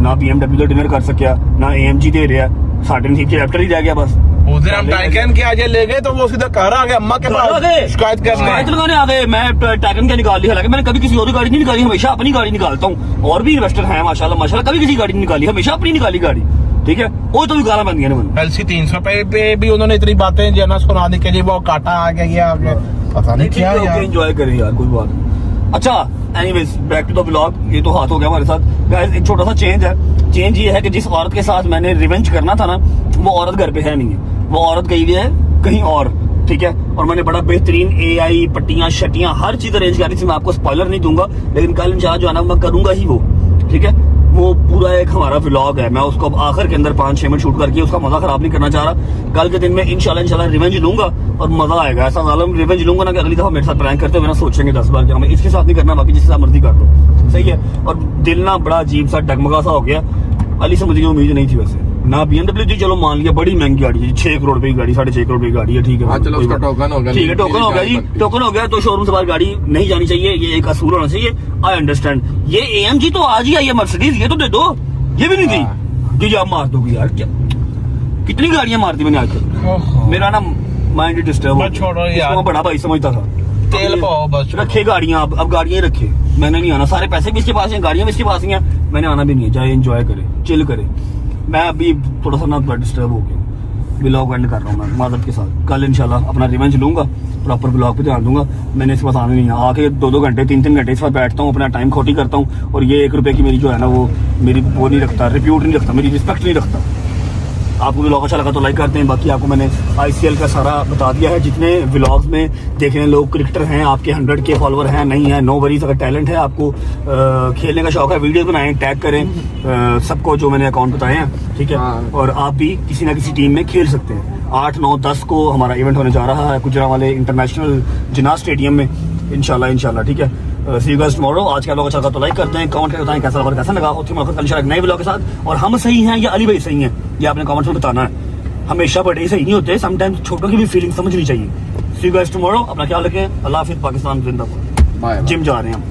ना BMW का डिनर कर सकिया, ना AMG दे रहा, 3.5 रैप्टर ही रह गया बस। उस दिन हम टाइगन के आज ले गए तो वो सीधा घर आ गया, अम्मा के पास शिकायत लगाने आ गए। मैं टाइगन क्या निकाल ली, हालांकि मैंने कभी किसी और की गाड़ी नहीं निकाली, हमेशा अपनी गाड़ी निकालता हूँ। और भी इन्वेस्टर है माशाल्लाह, कभी किसी गाड़ी नहीं निकाली, हमेशा अपनी निकाली गाड़ी, ठीक है। वो तो भी गाला बन गया। LC 300 पे भी उन्होंने इतनी बातें जना सुना दी कि जी वो काटा आ गया, ये आ गया, पता नहीं क्या यार। एंजॉय करें यार, कोई बात नहीं। अच्छा anyways back to the vlog. ये तो हाथ हो गया हमारे साथ गाइस। एक छोटा सा चेंज है। चेंज ये है कि जिस औरत के साथ मैंने रिवेंज करना था ना, वो औरत घर पे है नहीं है, वो औरत गई हुई है कहीं और, ठीक है। और मैंने बड़ा बेहतरीन AI पट्टियां शटियां हर चीज अरेंज करी थी। मैं आपको स्पॉइलर नहीं दूंगा, लेकिन कल इंशाल्लाह जो है ना मैं करूंगा ही वो, ठीक है। वो पूरा एक हमारा व्लॉग है, मैं उसको अब आखिर के अंदर 5-6 मिनट शूट करके उसका मजा खराब नहीं करना चाह रहा। कल के दिन में इंशाल्लाह रिवेंज लूंगा और मजा आएगा। ऐसा जालिम रिवेंज लूंगा ना कि अगली दफा मेरे साथ प्रैंक करते हुए ना सोचेंगे 10 बार कि हमें इसके साथ नहीं करना, बाकी जिसके साथ मर्जी कर लो, सही है। और दिल ना बड़ा अजीब सा डगमगा सा हो गया। अली से मुझे उम्मीद नहीं थी वैसे ना। BMW जी चलो मान लिया बड़ी महंगी गाड़ी है, 6 करोड़ रुपए की गाड़ी, 6.5 करोड़ रुपए की गाड़ी है, ठीक है। चलो उसका टोकन होगा, ठीक है, टोकन हो गया जी, टोकन हो गया। तो शोरूम से बाहर गाड़ी नहीं जानी चाहिए, ये एक असूल होना चाहिए। I understand. ये AMG तो आज ही आई है, मर्सिडीज ये तो दे दो, ये भी नहीं थी जी। आप मार दोगे यार, क्या कितनी गाड़ियां मारती मैंने आज तक। मेरा ना माइंड डिस्टर्ब, छोड़ो यार, मैं बड़ा भाई समझता था। तेल पाओ बस, रखे गाड़ियां, अब गाड़ियां ही रखे। मैंने नहीं आना, सारे पैसे भी इसके पास हैं, गाड़ियां भी इसके पास ही हैं, मैंने आना भी नहीं है। चाहे एंजॉय करे, चिल करे। मैं अभी थोड़ा सा ना डिस्टर्ब हो गया, व्लॉग एंड कर रहा हूँ मैं मादत के साथ। कल इंशाल्लाह अपना रिवेंज लूंगा, प्रॉपर व्लॉग पे ध्यान दूंगा। मैंने इसके पास आना नहीं है, आके 2-2 घंटे 3-3 घंटे इस पर बैठता हूँ, अपना टाइम खोटी करता हूँ। और ये 1 रुपए की मेरी जो है ना वो मेरी वो नहीं रखता, रिप्यूट नहीं रखता, मेरी रिस्पेक्ट नहीं रखता। आपको व्लॉग अच्छा लगा तो लाइक करते हैं। बाकी आपको मैंने ICL का सारा बता दिया है। जितने व्लॉग्स में देख रहे हैं लोग क्रिकेटर हैं, आपके 100 के फॉलोवर हैं नहीं है, नो वरीज। अगर टैलेंट है, आपको खेलने का शौक है, वीडियो बनाएं, टैग करें सबको जो मैंने अकाउंट बताए हैं, ठीक है। और आप भी किसी ना किसी टीम में खेल सकते हैं। 8, 9, 10 को हमारा इवेंट होने जा रहा है गुजरांवाले इंटरनेशनल जिन्ना स्टेडियम में, इंशाल्लाह, ठीक है। सी यू गाइस टुमारो। आज का व्लॉग अच्छा लगा तो लाइक करते हैं, कमेंट करके बताएं कैसा लगा, कैसा लगा। और कल इंशाल्लाह नए व्लॉग के साथ। और हम सही हैं या अली भाई सही हैं, ये आपने कमेंट्स में बताना है। हमेशा बड़े सही नहीं होते, समटाइम्स छोटों की भी फीलिंग समझनी चाहिए। सी यू गाइस टुमारो। अपना ख्याल रखें। अल्लाह हाफिज़। पाकिस्तान जिंदाबाद। जिम जा रहे हैं हम।